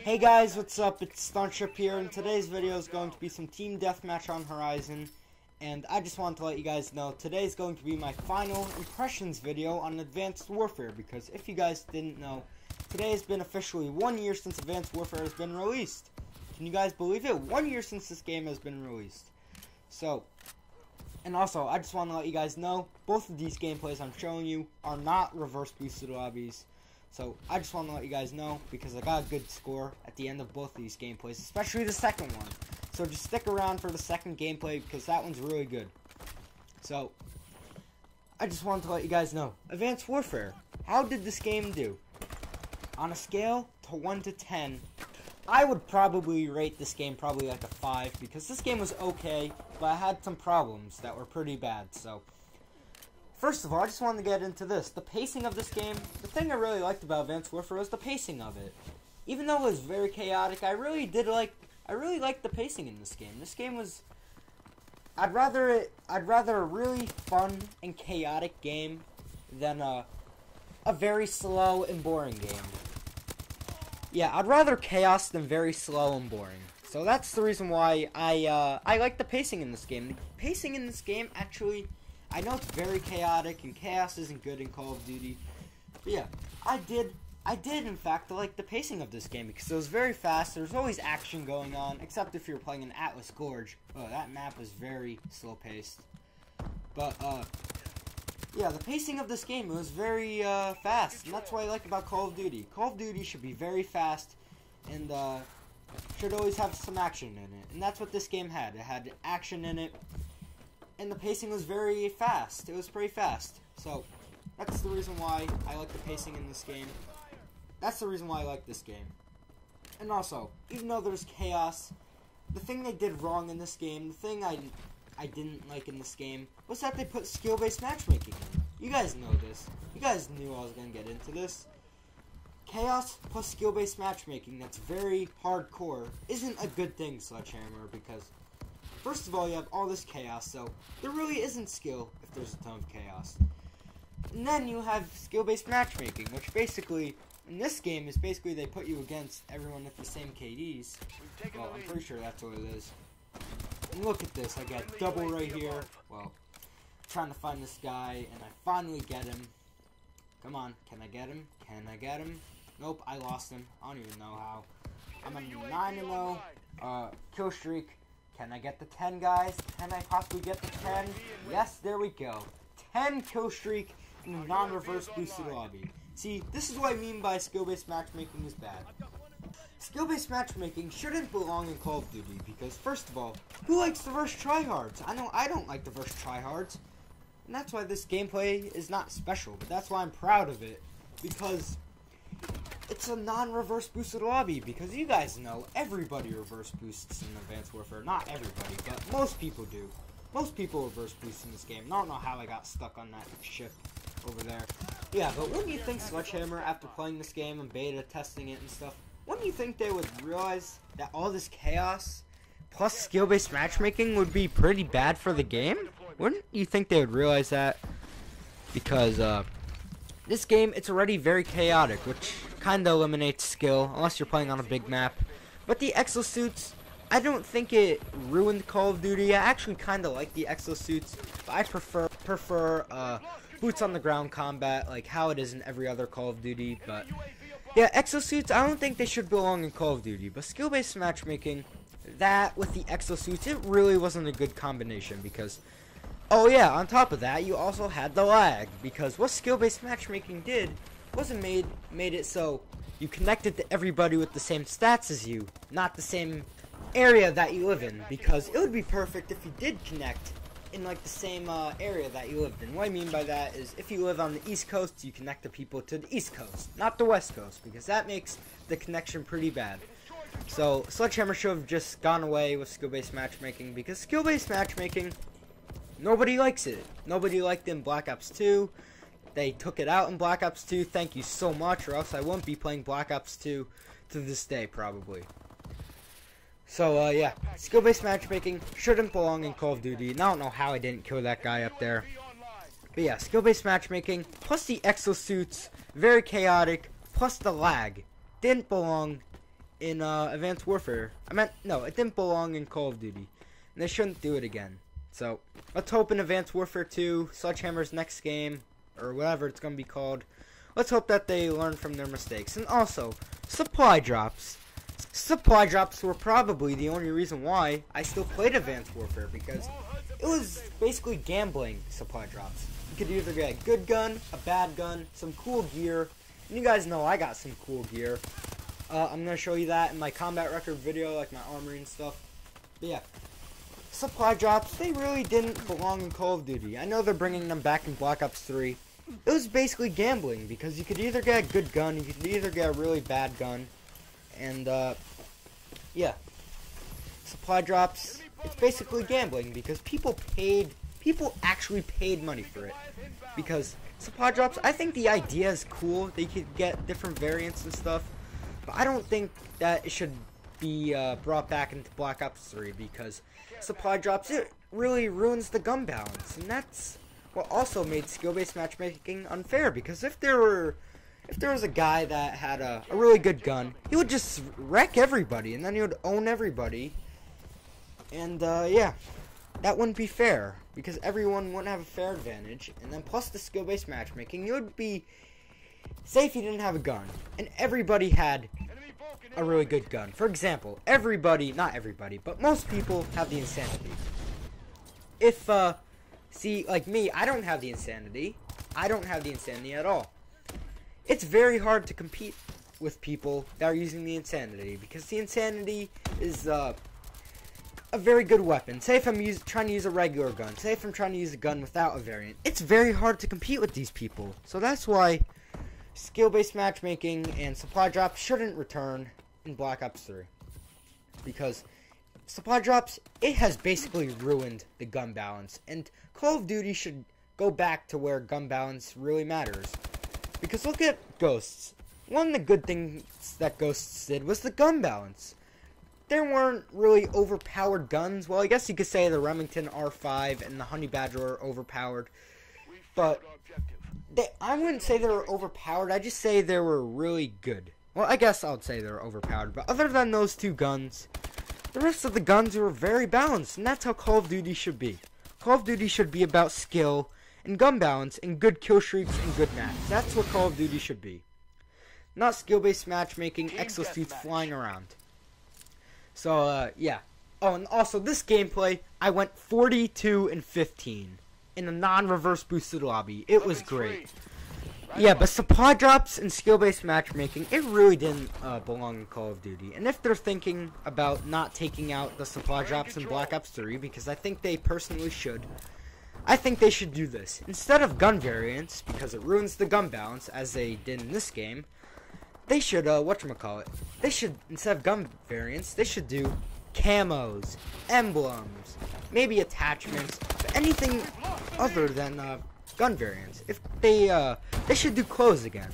Hey guys, what's up? It's Starship here, and today's video is going to be some team deathmatch on Horizon. And I just want to let you guys know, today's going to be my final impressions video on Advanced Warfare, because if you guys didn't know, today has been officially 1 year since Advanced Warfare has been released. Can you guys believe it? 1 year since this game has been released. So, and also, I just want to let you guys know, both of these gameplays I'm showing you are not reverse boosted lobbies. So, I just want to let you guys know, because I got a good score at the end of both of these gameplays, especially the second one. So, just stick around for the second gameplay, because that one's really good. So, I just wanted to let you guys know, Advanced Warfare, how did this game do? On a scale to 1 to 10, I would probably rate this game probably like a 5, because this game was okay, but I had some problems that were pretty bad, so... First of all, I just wanted to get into this. The pacing of this game, the thing I really liked about Advanced Warfare was the pacing of it. Even though it was very chaotic, I really liked the pacing in this game. This game was, I'd rather a really fun and chaotic game than a very slow and boring game. Yeah, I'd rather chaos than very slow and boring. So that's the reason why I like the pacing in this game. The pacing in this game actually, I know it's very chaotic, and chaos isn't good in Call of Duty, but yeah, I did in fact like the pacing of this game, because it was very fast, there's always action going on, except if you're playing in Atlas Gorge. Oh, that map is very slow paced. But, yeah, the pacing of this game was very, fast, and that's what I like about Call of Duty. Call of Duty should be very fast, and, should always have some action in it, and that's what this game had. It had action in it. And the pacing was very fast. It was pretty fast. So, that's the reason why I like the pacing in this game. That's the reason why I like this game. And also, even though there's chaos, the thing they did wrong in this game, the thing I didn't like in this game, was that they put skill-based matchmaking in. You guys know this. You guys knew I was going to get into this. Chaos plus skill-based matchmaking that's very hardcore isn't a good thing, Sledgehammer, because... First of all, you have all this chaos, so there really isn't skill if there's a ton of chaos. And then you have skill-based matchmaking, which basically, in this game, is basically they put you against everyone with the same KDs. Well, I'm pretty sure that's what it is. And look at this, I got double right here. Well, trying to find this guy, and I finally get him. Come on, can I get him? Can I get him? Nope, I lost him. I don't even know how. I'm on 9-0, kill streak. Can I get the 10, guys? Can I possibly get the 10? Yes, there we go. 10 kill streak in a non-reverse boosted lobby. See, this is what I mean by skill-based matchmaking is bad. Skill-based matchmaking shouldn't belong in Call of Duty, because first of all, who likes the verse tryhards? I know I don't like the verse tryhards. And that's why this gameplay is not special, but that's why I'm proud of it. Because it's a non-reverse boosted lobby, because you guys know everybody reverse boosts in Advanced Warfare. Not everybody, but most people do. Most people reverse boost in this game. I don't know how I got stuck on that ship over there. Yeah, but wouldn't you think Sledgehammer, after playing this game and beta testing it and stuff, wouldn't you think they would realize that all this chaos plus skill-based matchmaking would be pretty bad for the game? Wouldn't you think they would realize that? Because, this game, it's already very chaotic, which kind of eliminates skill, unless you're playing on a big map. But the exosuits, I don't think it ruined Call of Duty. I actually kind of like the exosuits, but I prefer boots on the ground combat, like how it is in every other Call of Duty. But yeah, exosuits, I don't think they should belong in Call of Duty. But skill-based matchmaking, that with the exosuits, it really wasn't a good combination, because... Oh yeah, on top of that, you also had the lag, because what skill-based matchmaking did wasn't made it so you connected to everybody with the same stats as you, not the same area that you live in, because it would be perfect if you did connect in like the same area that you lived in. What I mean by that is, if you live on the East Coast, you connect the people to the East Coast, not the West Coast, because that makes the connection pretty bad. So, Sledgehammer should have just gone away with skill-based matchmaking, because skill-based matchmaking, nobody likes it. Nobody liked it in Black Ops 2. They took it out in Black Ops 2. Thank you so much, or else I won't be playing Black Ops 2 to this day, probably. So, yeah. Skill-based matchmaking shouldn't belong in Call of Duty. And I don't know how I didn't kill that guy up there. But yeah, skill-based matchmaking, plus the exosuits, very chaotic, plus the lag, didn't belong in Advanced Warfare. No, it didn't belong in Call of Duty. And they shouldn't do it again. So, let's hope in Advanced Warfare 2, Sledgehammer's next game, or whatever it's going to be called, let's hope that they learn from their mistakes. And also, supply drops. Supply drops were probably the only reason why I still played Advanced Warfare, because it was basically gambling supply drops. You could either get a good gun, a bad gun, some cool gear, and you guys know I got some cool gear. I'm going to show you that in my combat record video, like my armory and stuff. But yeah, supply drops, they really didn't belong in Call of Duty. I know they're bringing them back in Black Ops 3. It was basically gambling, because you could either get a good gun, you could either get a really bad gun, and yeah, supply drops, it's basically gambling, because people actually paid money for it. Because supply drops, I think the idea is cool, they could get different variants and stuff, but I don't think that it should be brought back into Black Ops 3, because supply drops, it really ruins the gun balance, and that's what also made skill-based matchmaking unfair, because if there was a guy that had a really good gun, he would just wreck everybody, and then he would own everybody, and yeah, that wouldn't be fair, because everyone wouldn't have a fair advantage, and then plus the skill-based matchmaking, you would be, say if you didn't have a gun, and everybody had a really good gun. For example, not everybody, but most people have the insanity. If, see, like me, I don't have the insanity. I don't have the insanity at all. It's very hard to compete with people that are using the insanity, because the insanity is, a very good weapon. Say if I'm trying to use a regular gun. Say if I'm trying to use a gun without a variant. It's very hard to compete with these people. So that's why skill-based matchmaking and supply drops shouldn't return in Black Ops 3. Because supply drops, it has basically ruined the gun balance. And Call of Duty should go back to where gun balance really matters. Because look at Ghosts. One of the good things that Ghosts did was the gun balance. There weren't really overpowered guns. Well, I guess you could say the Remington R5 and the Honey Badger are overpowered. But I wouldn't say they were overpowered. I'd just say they were really good. Well, I guess I would say they were overpowered. But other than those two guns, the rest of the guns were very balanced. And that's how Call of Duty should be. Call of Duty should be about skill and gun balance and good kill streaks and good maps. That's what Call of Duty should be. Not skill-based matchmaking, exosuits flying around. So, yeah. Oh, and also, this gameplay, I went 42-15 in a non-reverse boosted lobby. It was great. Yeah, but supply drops and skill-based matchmaking, it really didn't belong in Call of Duty. And if they're thinking about not taking out the supply drops in Black Ops 3, because I think they personally should, I think they should do this. Instead of gun variants, because it ruins the gun balance, as they did in this game, they should, they should, instead of gun variants, they should do camos, emblems, maybe attachments, anything other than, gun variants. If they should do clothes again.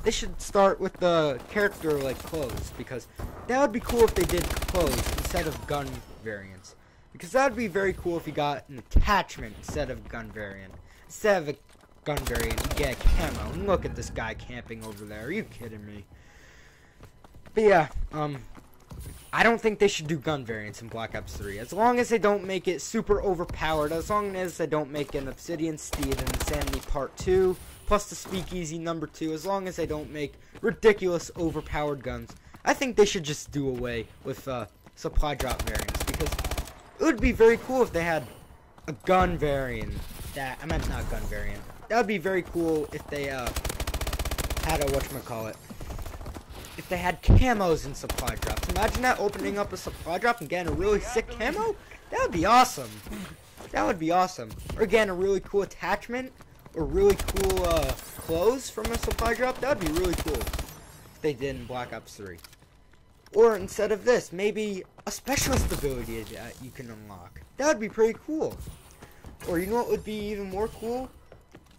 They should start with the character, like, clothes, because that would be cool if they did clothes instead of gun variants. Because that would be very cool if you got an attachment instead of gun variant. Instead of a gun variant, you get a camo. And look at this guy camping over there. Are you kidding me? But yeah, I don't think they should do gun variants in Black Ops 3. As long as they don't make it super overpowered, as long as they don't make an Obsidian Steed and Insanity Part 2, plus the Speakeasy number 2, as long as they don't make ridiculous overpowered guns, I think they should just do away with supply drop variants, because it would be very cool if they had a gun variant. Not gun variant. That would be very cool if they had a if they had camos in supply drops. Imagine that, opening up a supply drop and getting a really sick camo. That would be awesome. That would be awesome. Or again, a really cool attachment or really cool clothes from a supply drop. That would be really cool if they did in Black Ops 3. Or instead of this, maybe a specialist ability that you can unlock. That would be pretty cool. Or you know what would be even more cool?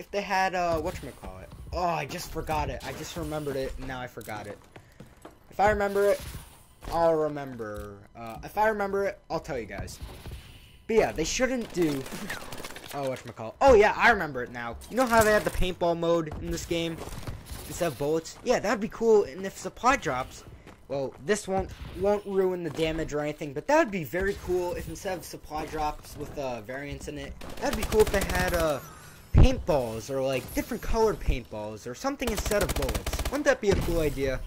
If they had, Oh, I just forgot it. I just remembered it, and now I forgot it. If I remember it, I'll remember. If I remember it, I'll tell you guys. But yeah, they shouldn't do... Oh, yeah, I remember it now. You know how they have the paintball mode in this game? Instead of bullets? Yeah, that'd be cool, and if supply drops, Well, this won't ruin the damage or anything, but that would be very cool if instead of supply drops with variants in it, that'd be cool if they had paintballs or like different colored paintballs or something instead of bullets. Wouldn't that be a cool idea?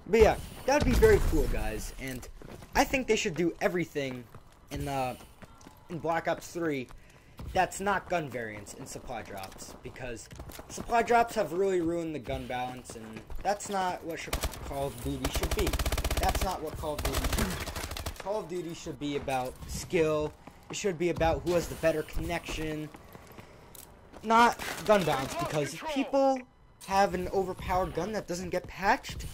But yeah, that would be very cool, guys. And I think they should do everything in Black Ops 3 that's not gun variants in supply drops, because supply drops have really ruined the gun balance, and that's not what Call of Duty should be. That's not what Call of Duty should be. Call of Duty should be about skill. It should be about who has the better connection, not gun balance, because if people have an overpowered gun that doesn't get patched,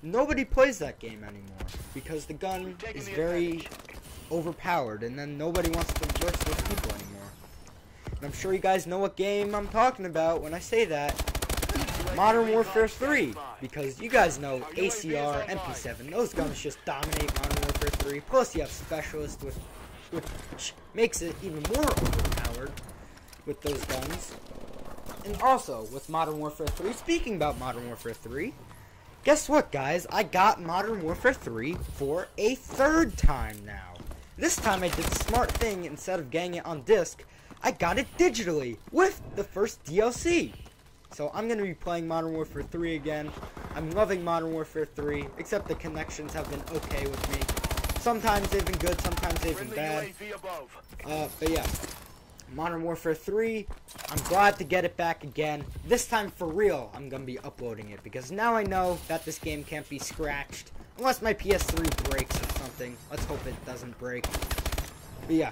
nobody plays that game anymore, because the gun is very overpowered, and then nobody wants to verse those people anymore. And I'm sure you guys know what game I'm talking about when I say that. Modern Warfare 3, because you guys know ACR, MP7, those guns just dominate Modern Warfare 3, plus you have Specialist, which makes it even more overpowered with those guns. And also, with Modern Warfare 3, speaking about Modern Warfare 3, guess what, guys? I got Modern Warfare 3 for a third time now. This time I did the smart thing. Instead of getting it on disc, I got it digitally with the first DLC. So I'm going to be playing Modern Warfare 3 again. I'm loving Modern Warfare 3, except the connections have been okay with me. Sometimes they've been good, sometimes they've been bad. But yeah, Modern Warfare 3, I'm glad to get it back again. This time for real, I'm going to be uploading it, because now I know that this game can't be scratched. Unless my PS3 breaks or something. Let's hope it doesn't break. But yeah,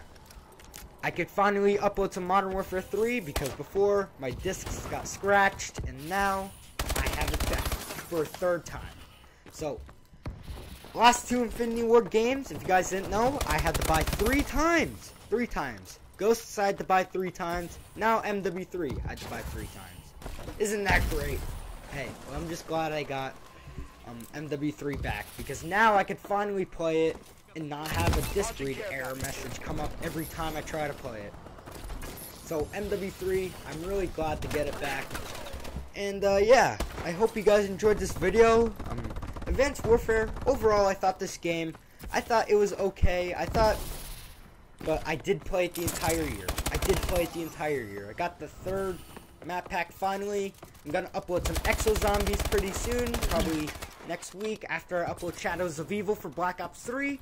I could finally upload to Modern Warfare 3, because before my discs got scratched, and now I have it back for a third time. So, last two Infinity Ward games, if you guys didn't know, I had to buy 3 times. 3 times. Ghosts I had to buy 3 times. Now MW3 I had to buy 3 times. Isn't that great? Hey, well, I'm just glad I got MW3 back, because now I could finally play it and not have a disc read error message come up every time I try to play it. So MW3, I'm really glad to get it back. And yeah, I hope you guys enjoyed this video. Advanced Warfare, overall I thought this game, I thought it was okay. But I did play it the entire year. I got the 3rd map pack finally. I'm gonna upload some Exo Zombies pretty soon, probably next week after I upload Shadows of Evil for Black Ops 3.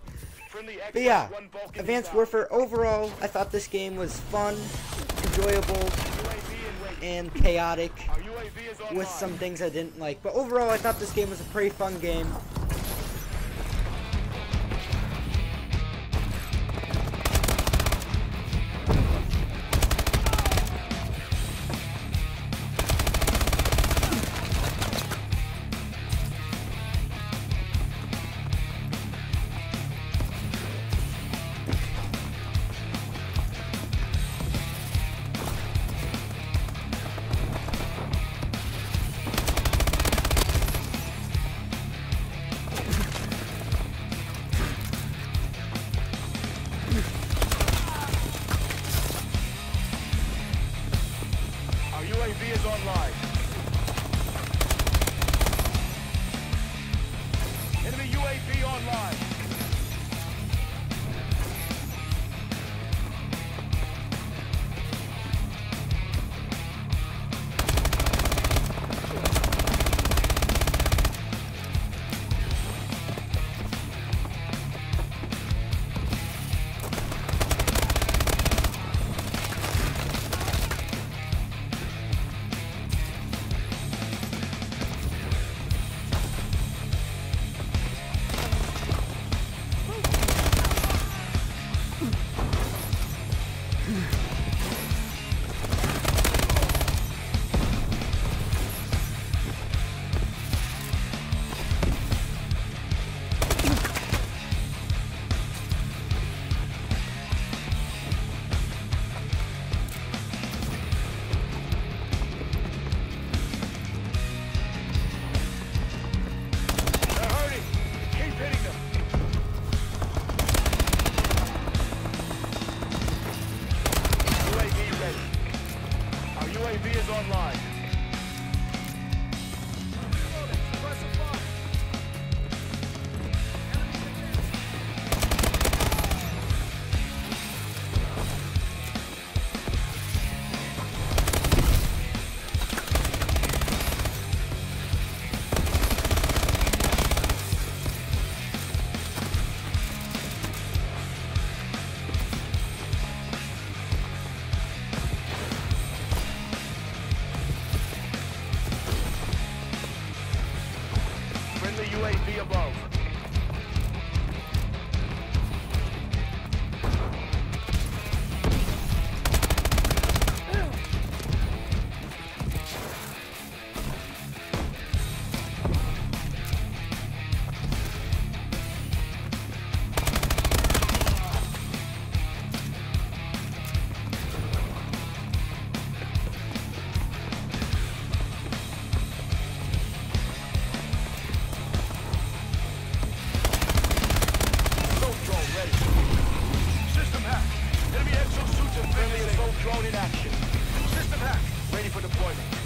But yeah, Advanced Warfare overall, I thought this game was fun, enjoyable, and chaotic, with some things I didn't like. But overall, I thought this game was a pretty fun game. UAV is online. Enemy UAV online. Friendly assault drone in action. System hack. Ready for deployment.